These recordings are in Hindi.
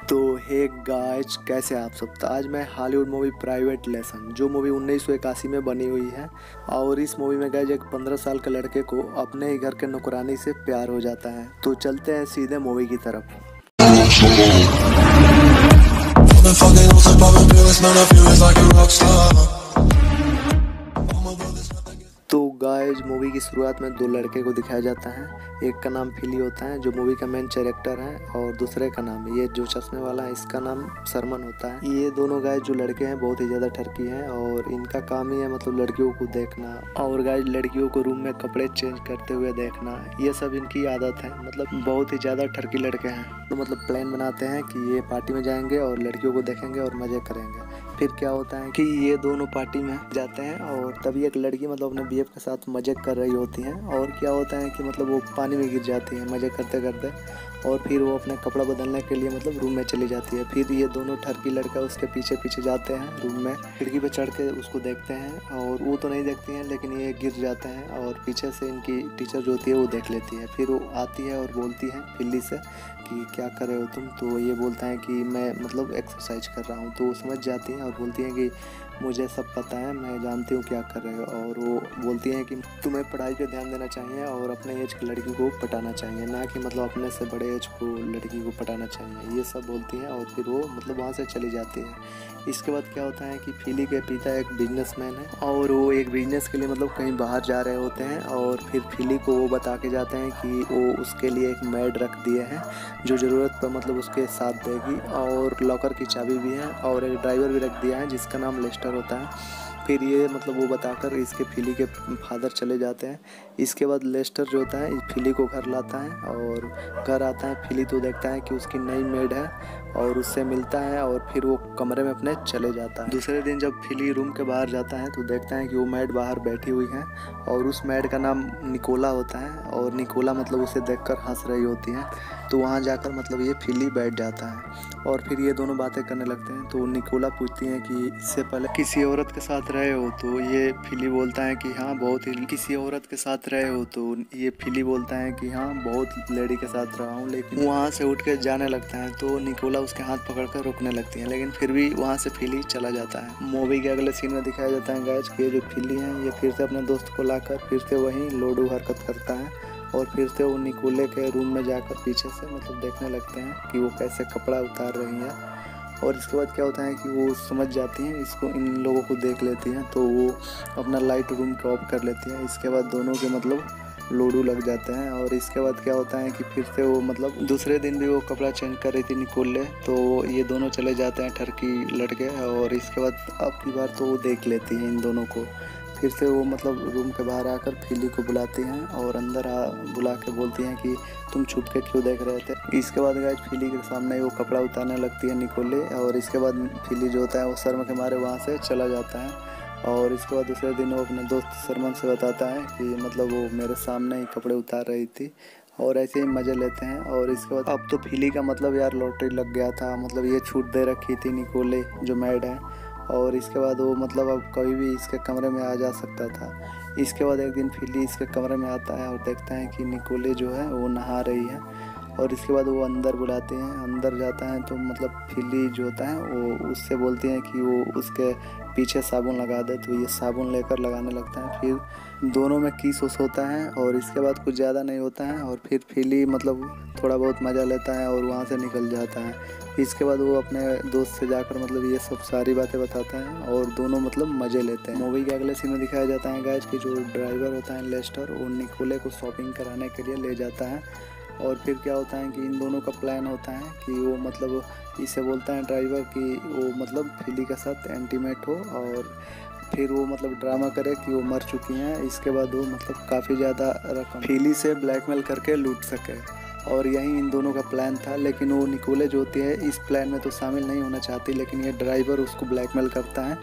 तो हे गाइस, कैसे आप सब। तो आज मैं हॉलीवुड मूवी प्राइवेट लेसन, जो मूवी 1981 में बनी हुई है, और इस मूवी में गाइस एक 15 साल के लड़के को अपने ही घर के नौकरानी से प्यार हो जाता है। तो चलते हैं सीधे मूवी की तरफ। तो गाइस, मूवी की शुरुआत में दो लड़के को दिखाया जाता है। एक का नाम फिली होता है, जो मूवी का मेन कैरेक्टर है, और दूसरे का नाम, ये जो चश्मे वाला है, इसका नाम सरमन होता है। ये दोनों गाइस जो लड़के हैं बहुत ही ज़्यादा ठरकी हैं, और इनका काम ही है मतलब लड़कियों को देखना, और गाइस लड़कियों को रूम में कपड़े चेंज करते हुए देखना। ये सब इनकी आदत है, मतलब बहुत ही ज़्यादा ठरकी लड़के हैं। तो मतलब प्लान बनाते हैं कि ये पार्टी में जाएंगे और लड़कियों को देखेंगे और मज़े करेंगे। फिर क्या होता है कि ये दोनों पार्टी में जाते हैं, और तभी एक लड़की मतलब अपने बीएफ के साथ मजे कर रही होती है, और क्या होता है कि मतलब वो पानी में गिर जाती है मजे करते करते, और फिर वो अपने कपड़ा बदलने के लिए मतलब रूम में चली जाती है। फिर ये दोनों ठरकी लड़का उसके पीछे पीछे जाते हैं रूम में, खिड़की पे चढ़ के उसको देखते हैं, और वो तो नहीं देखती हैं, लेकिन ये गिर जाते हैं, और पीछे से इनकी टीचर जो होती है वो देख लेती है। फिर वो आती है और बोलती है फिल्ली से कि क्या कर रहे हो तुम। तो ये बोलता है कि मैं मतलब एक्सरसाइज कर रहा हूँ। तो वो समझ जाती हैं और बोलती हैं कि मुझे सब पता है, मैं जानती हूँ क्या कर रहे हो। और वो बोलती हैं कि तुम्हें पढ़ाई पे ध्यान देना चाहिए और अपने एज की लड़की को पटाना चाहिए, ना कि मतलब अपने से बड़े एज को लड़की को पटाना चाहिए। ये सब बोलती हैं, और फिर वो मतलब वहाँ से चली जाती है। इसके बाद क्या होता है कि फिली के पिता एक बिजनेसमैन है, और वो एक बिजनेस के लिए मतलब कहीं बाहर जा रहे होते हैं, और फिर फिली को वो बता के जाते हैं कि वो उसके लिए एक मेड रख दिए हैं जो ज़रूरत पर मतलब उसके साथ देगी, और लॉकर की चाबी भी है, और एक ड्राइवर भी रख दिया है जिसका नाम लेस्टर होता है। फिर ये मतलब वो बताकर इसके फिली के फादर चले जाते हैं। इसके बाद लेस्टर जो होता है फिली को घर लाता है, और घर आता है फिली तो देखता है कि उसकी नई मेड है, और उससे मिलता है, और फिर वो कमरे में अपने चले जाता है। दूसरे दिन जब फिली रूम के बाहर जाता है तो देखता है कि वो मेड बाहर बैठी हुई है, और उस मेड का नाम निकोला होता है, और निकोला मतलब उसे देखकर हंस रही होती है। तो वहाँ जाकर मतलब ये फिली बैठ जाता है, और फिर ये दोनों बातें करने लगते हैं। तो निकोला पूछती है कि इससे पहले किसी औरत के साथ रहे हो। तो ये फिली बोलता है कि हाँ बहुत ही किसी औरत के साथ रहे हो। तो ये फिली बोलता है कि हाँ बहुत लेडी के साथ रहा हूँ, लेकिन वहाँ से उठ के जाने लगता है। तो निकोला उसके हाथ पकड़कर रोकने लगती है, लेकिन फिर भी वहाँ से फिली चला जाता है। मूवी के अगले सीन में दिखाया जाता है गाइस कि ये जो फिली है ये फिर से अपने दोस्त को लाकर फिर से वही लोडू हरकत करता है, और फिर से वो निकोले के रूम में जाकर पीछे से मतलब देखने लगते हैं कि वो कैसे कपड़ा उतार रही हैं। और इसके बाद क्या होता है कि वो समझ जाती हैं इसको, इन लोगों को देख लेती हैं, तो वो अपना लाइट रूम को ऑफ कर लेती हैं। इसके बाद दोनों के मतलब लोडू लग जाते हैं, और इसके बाद क्या होता है कि फिर से वो मतलब दूसरे दिन भी वो कपड़ा चेंज कर रही थी निकोले, तो ये दोनों चले जाते हैं ठरकी लड़के, और इसके बाद अब की बार तो वो देख लेती हैं इन दोनों को। फिर से वो मतलब रूम के बाहर आकर फिली को बुलाती हैं, और अंदर बुला के बोलती हैं कि तुम छुप के क्यों देख रहे थे। इसके बाद गाइस फिली के सामने वो कपड़ा उतारने लगती है निकोले, और इसके बाद फिली जो होता है वो शर्म के मारे वहाँ से चला जाता है। और इसके बाद दूसरे दिन वो अपने दोस्त सरमन से बताता है कि मतलब वो मेरे सामने ही कपड़े उतार रही थी, और ऐसे ही मज़े लेते हैं। और इसके बाद अब तो फिली का मतलब यार लॉटरी लग गया था, मतलब ये छूट दे रखी थी निकोले जो मैड है, और इसके बाद वो मतलब अब कभी भी इसके कमरे में आ जा सकता था। इसके बाद एक दिन फिली इसके कमरे में आता है और देखता है कि निकोले जो है वो नहा रही है, और इसके बाद वो अंदर बुलाते हैं। अंदर जाता है तो मतलब फिली जो होता है वो उससे बोलती हैं कि वो उसके पीछे साबुन लगा दे, तो ये साबुन लेकर लगाने लगता है। फिर दोनों में किस उस होता है, और इसके बाद कुछ ज़्यादा नहीं होता है, और फिर फिली मतलब थोड़ा बहुत मज़ा लेता है और वहाँ से निकल जाता है। इसके बाद वो अपने दोस्त से जाकर मतलब ये सब सारी बातें बताता है, और दोनों मतलब मज़े लेते हैं। मूवी के अगले सीन में दिखाया जाता है गाइस कि जो ड्राइवर होता है लेस्टर, वो निकोले को शॉपिंग कराने के लिए ले जाता है। और फिर क्या होता है कि इन दोनों का प्लान होता है कि वो मतलब इसे बोलता है ड्राइवर कि वो मतलब फिली के साथ इंटीमेट हो, और फिर वो मतलब ड्रामा करे कि वो मर चुकी हैं। इसके बाद वो मतलब काफ़ी ज़्यादा रकम फिली से ब्लैकमेल करके लूट सके, और यही इन दोनों का प्लान था। लेकिन वो निकोले जो होती है इस प्लान में तो शामिल नहीं होना चाहती, लेकिन ये ड्राइवर उसको ब्लैकमेल करता है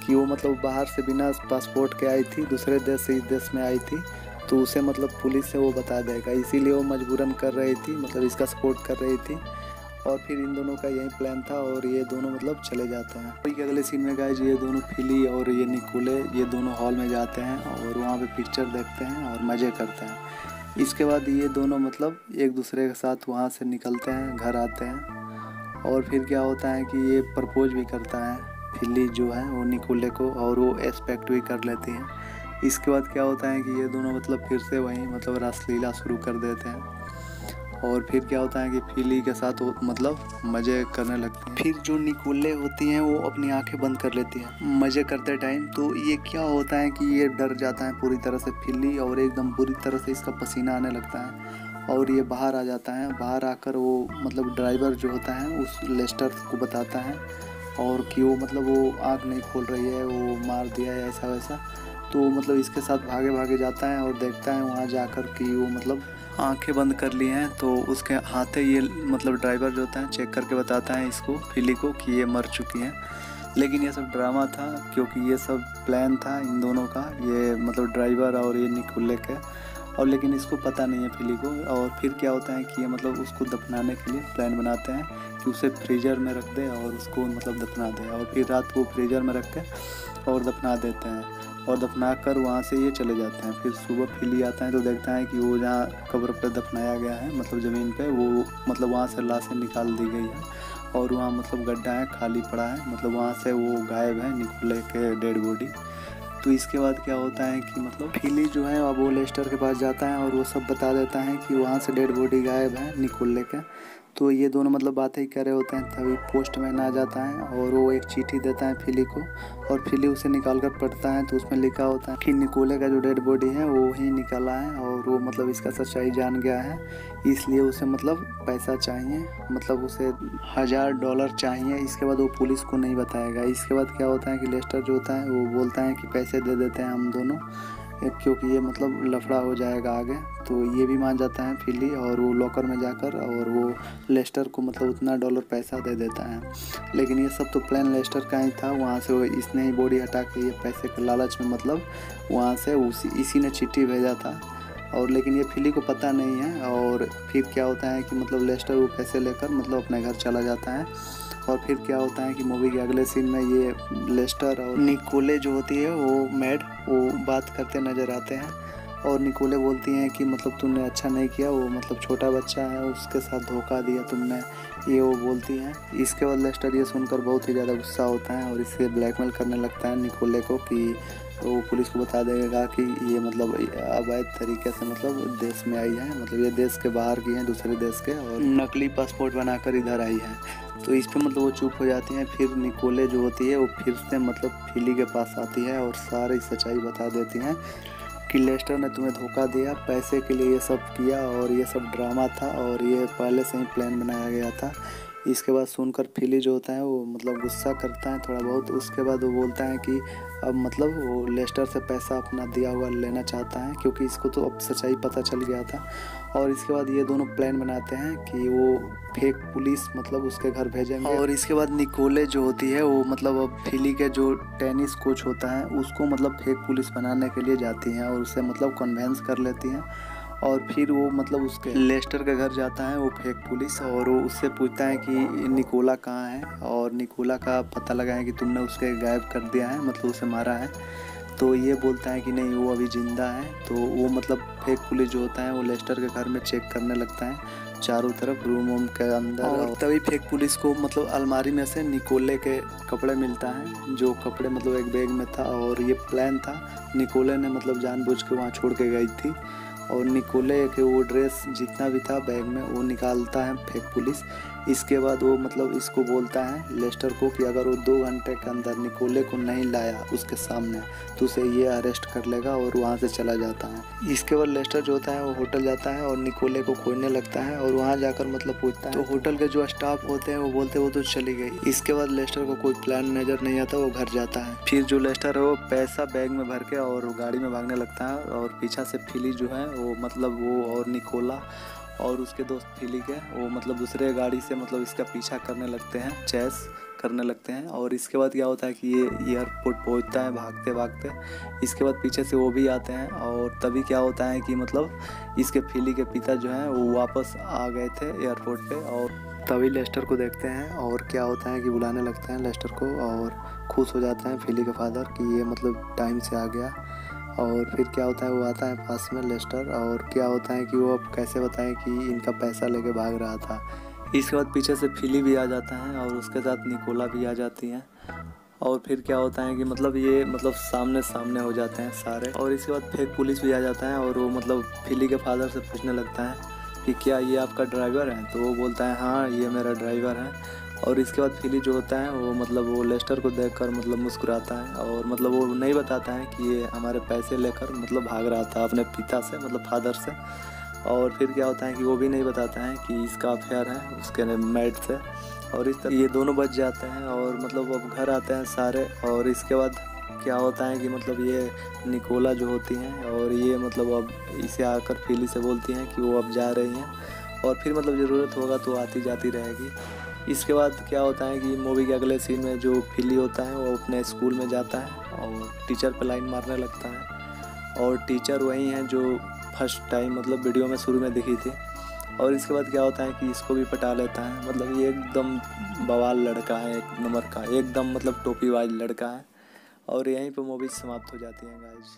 कि वो मतलब बाहर से बिना पासपोर्ट के आई थी, दूसरे देश से इस देश में आई थी, तो उसे मतलब पुलिस से वो बता देगा, इसीलिए वो मजबूरन कर रही थी, मतलब इसका सपोर्ट कर रही थी। और फिर इन दोनों का यही प्लान था, और ये दोनों मतलब चले जाते हैं। वही अगले सीन में गाइस ये दोनों फिली और ये निकोले ये दोनों हॉल में जाते हैं, और वहाँ पे पिक्चर देखते हैं और मज़े करते हैं। इसके बाद ये दोनों मतलब एक दूसरे के साथ वहाँ से निकलते हैं, घर आते हैं, और फिर क्या होता है कि ये प्रपोज भी करता है फिली जो है वो निकोले को, और वो एक्सपेक्ट भी कर लेती है। इसके बाद क्या होता है कि ये दोनों मतलब फिर से वही मतलब रासलीला शुरू कर देते हैं। और फिर क्या होता है कि फिली के साथ वो मतलब मज़े करने लगती हैं। फिर जो निकोले होती हैं वो अपनी आंखें बंद कर लेती हैं मज़े करते टाइम। तो ये क्या होता है कि ये डर जाता है पूरी तरह से फिली, और एकदम बुरी तरह से इसका पसीना आने लगता है और ये बाहर आ जाता है। बाहर आकर वो मतलब ड्राइवर जो होता है उस लेस्टर को बताता है और कि वो मतलब वो आँख नहीं खोल रही है, वो मार दिया है ऐसा वैसा। तो मतलब इसके साथ भागे भागे जाता है और देखता है वहाँ जाकर कि वो मतलब आंखें बंद कर ली हैं। तो उसके हाथे ये मतलब ड्राइवर जो होता है चेक करके बताता है इसको फिली को कि ये मर चुकी हैं। लेकिन ये सब ड्रामा था, क्योंकि ये सब प्लान था इन दोनों का, ये मतलब ड्राइवर और ये निकोले का। और लेकिन इसको पता नहीं है फिली को। और फिर क्या होता है कि ये मतलब उसको दफनाने के लिए प्लान बनाते हैं कि उसे फ्रीजर में रख दे और उसको मतलब दफना दे। और फिर रात को फ्रीजर में रख के और दफना देते हैं, और दफना कर वहाँ से ये चले जाते हैं। फिर सुबह फिली आता है तो देखता है कि वो जहाँ कब्र पर दफनाया गया है मतलब ज़मीन पे, वो मतलब वहाँ से लाशें निकाल दी गई है और वहाँ मतलब गड्ढा है, खाली पड़ा है, मतलब वहाँ से वो गायब है निकोले के डेड बॉडी। तो इसके बाद क्या होता है कि मतलब फिली जो है अब वो लेस्टर के पास जाता है और वो सब बता देता है कि वहाँ से डेड बॉडी गायब है निकोले का। तो ये दोनों मतलब बातें ही कर रहे होते हैं, तभी पोस्टमैन आ जाता है और वो एक चिट्ठी देता है फिली को, और फिली उसे निकाल कर पढ़ता है। तो उसमें लिखा होता है कि निकोले का जो डेड बॉडी है वो ही निकाला है और वो मतलब इसका सच्चाई जान गया है, इसलिए उसे मतलब पैसा चाहिए, मतलब उसे $1000 चाहिए। इसके बाद वो पुलिस को नहीं बताएगा। इसके बाद क्या होता है कि लेस्टर जो होता है वो बोलता है कि पैसे दे देते हैं हम दोनों, क्योंकि ये मतलब लफड़ा हो जाएगा आगे। तो ये भी मान जाता है फिली और वो लॉकर में जाकर और वो लेस्टर को मतलब उतना $1 पैसा दे देता है। लेकिन ये सब तो प्लान लेस्टर का ही था, वहाँ से वो इसने ही बॉडी हटा के ये पैसे के लालच में मतलब वहाँ से इसी ने चिट्ठी भेजा था। और लेकिन ये फिली को पता नहीं है। और फिर क्या होता है कि मतलब लेस्टर वो पैसे लेकर मतलब अपने घर चला जाता है। और फिर क्या होता है कि मूवी के अगले सीन में ये लेस्टर और निकोले जो होती है वो मैड वो बात करते नज़र आते हैं। और निकोले बोलती हैं कि मतलब तुमने अच्छा नहीं किया, वो मतलब छोटा बच्चा है उसके साथ धोखा दिया तुमने, ये वो बोलती हैं। इसके बाद लेस्टर ये सुनकर बहुत ही ज़्यादा गुस्सा होता है और इसे ब्लैकमेल करने लगता है निकोले को कि वो पुलिस को बता देगा कि ये मतलब अवैध तरीके से मतलब देश में आई है, मतलब ये देश के बाहर की है, दूसरे देश के, और नकली पासपोर्ट बनाकर इधर आई है। तो इस पे मतलब वो चुप हो जाती हैं। फिर निकोले जो होती है वो फिर से मतलब फिली के पास आती है और सारी सच्चाई बता देती हैं कि लेस्टर ने तुम्हें धोखा दिया, पैसे के लिए ये सब किया और ये सब ड्रामा था और ये पहले से ही प्लान बनाया गया था। इसके बाद सुनकर फिली जो होता है वो मतलब गुस्सा करता है थोड़ा बहुत। उसके बाद वो बोलता है कि अब मतलब वो लेस्टर से पैसा अपना दिया हुआ लेना चाहता है, क्योंकि इसको तो अब सच्चाई पता चल गया था। और इसके बाद ये दोनों प्लान बनाते हैं कि वो फेक पुलिस मतलब उसके घर भेजेंगे। और इसके बाद निकोले जो होती है वो मतलब अब फिली के जो टेनिस कोच होता है उसको मतलब फेक पुलिस बनाने के लिए जाती हैं और उसे मतलब कन्वेंस कर लेती हैं। और फिर वो मतलब उसके लेस्टर के घर जाता है वो फेक पुलिस, और वो उससे पूछता है कि निकोला कहाँ है, और निकोला का पता लगा है कि तुमने उसके गायब कर दिया है, मतलब उसे मारा है। तो ये बोलता है कि नहीं वो अभी ज़िंदा है। तो वो मतलब फेक पुलिस जो होता है वो लेस्टर के घर में चेक करने लगता है चारों तरफ रूम वूम के अंदर। और तभी फेक पुलिस को मतलब अलमारी में से निकोले के कपड़े मिलता है, जो कपड़े मतलब एक बैग में था। और ये प्लान था, निकोले ने मतलब जानबूझ के वहाँ छोड़ के गई थी। और निकोले के वो ड्रेस जितना भी था बैग में वो निकालता है फेक पुलिस। इसके बाद वो मतलब इसको बोलता है लेस्टर को कि अगर वो 2 घंटे के अंदर निकोले को नहीं लाया उसके सामने तो उसे ये अरेस्ट कर लेगा, और वहाँ से चला जाता है। इसके बाद लेस्टर जो होता है वो होटल जाता है और निकोले को खोजने लगता है और वहाँ जाकर मतलब पूछता है। तो होटल के जो स्टाफ होते हैं वो बोलते हैं वो तो चली गई। इसके बाद लेस्टर को कोई प्लान नज़र नहीं आता, वो घर जाता है। फिर जो लेस्टर है वो पैसा बैग में भर के और गाड़ी में भागने लगता है, और पीछे से फिली जो है वो मतलब वो और निकोला और उसके दोस्त फिली के वो मतलब दूसरे गाड़ी से मतलब इसका पीछा करने लगते हैं, चेस करने लगते हैं। और इसके बाद क्या होता है कि ये एयरपोर्ट पहुंचता है भागते भागते। इसके बाद पीछे से वो भी आते हैं, और तभी क्या होता है कि मतलब इसके फिली के पिता जो हैं वो वापस आ गए थे एयरपोर्ट पे, और तभी लेस्टर को देखते हैं। और क्या होता है कि बुलाने लगते हैं लेस्टर को, और खुश हो जाते हैं फिली के फादर कि ये मतलब टाइम से आ गया। और फिर क्या होता है वो आता है पास में लेस्टर, और क्या होता है कि वो अब कैसे बताएं कि इनका पैसा लेके भाग रहा था। इसके बाद पीछे से फिली भी आ जाता है और उसके साथ निकोला भी आ जाती है। और फिर क्या होता है कि मतलब ये मतलब सामने सामने हो जाते हैं सारे। और इसके बाद फिर पुलिस भी आ जाता है और वो मतलब फिली के फादर से पूछने लगता है कि क्या ये आपका ड्राइवर है। तो वो बोलता है हाँ ये मेरा ड्राइवर है। और इसके बाद फिली जो होता है वो मतलब वो लेस्टर को देखकर मतलब मुस्कुराता है और मतलब वो नहीं बताता है कि ये हमारे पैसे लेकर मतलब भाग रहा था अपने पिता से मतलब फादर से। और फिर क्या होता है कि वो भी नहीं बताता है कि इसका अफेयर है उसके मैड से। और इस तरह ये दोनों बच जाते हैं और मतलब अब घर आते हैं सारे। और इसके बाद क्या होता है कि मतलब ये निकोला जो होती हैं और ये मतलब अब इसे आकर फिली से बोलती हैं कि वो अब जा रही हैं और फिर मतलब ज़रूरत होगा तो आती जाती रहेगी। इसके बाद क्या होता है कि मूवी के अगले सीन में जो फिली होता है वो अपने स्कूल में जाता है और टीचर पे लाइन मारने लगता है। और टीचर वही हैं जो फर्स्ट टाइम मतलब वीडियो में शुरू में दिखी थी। और इसके बाद क्या होता है कि इसको भी पटा लेता है। मतलब ये एकदम बवाल लड़का है, एक नंबर का एकदम मतलब टोपी वाला लड़का है। और यहीं पे मूवी समाप्त हो जाती है गाइस।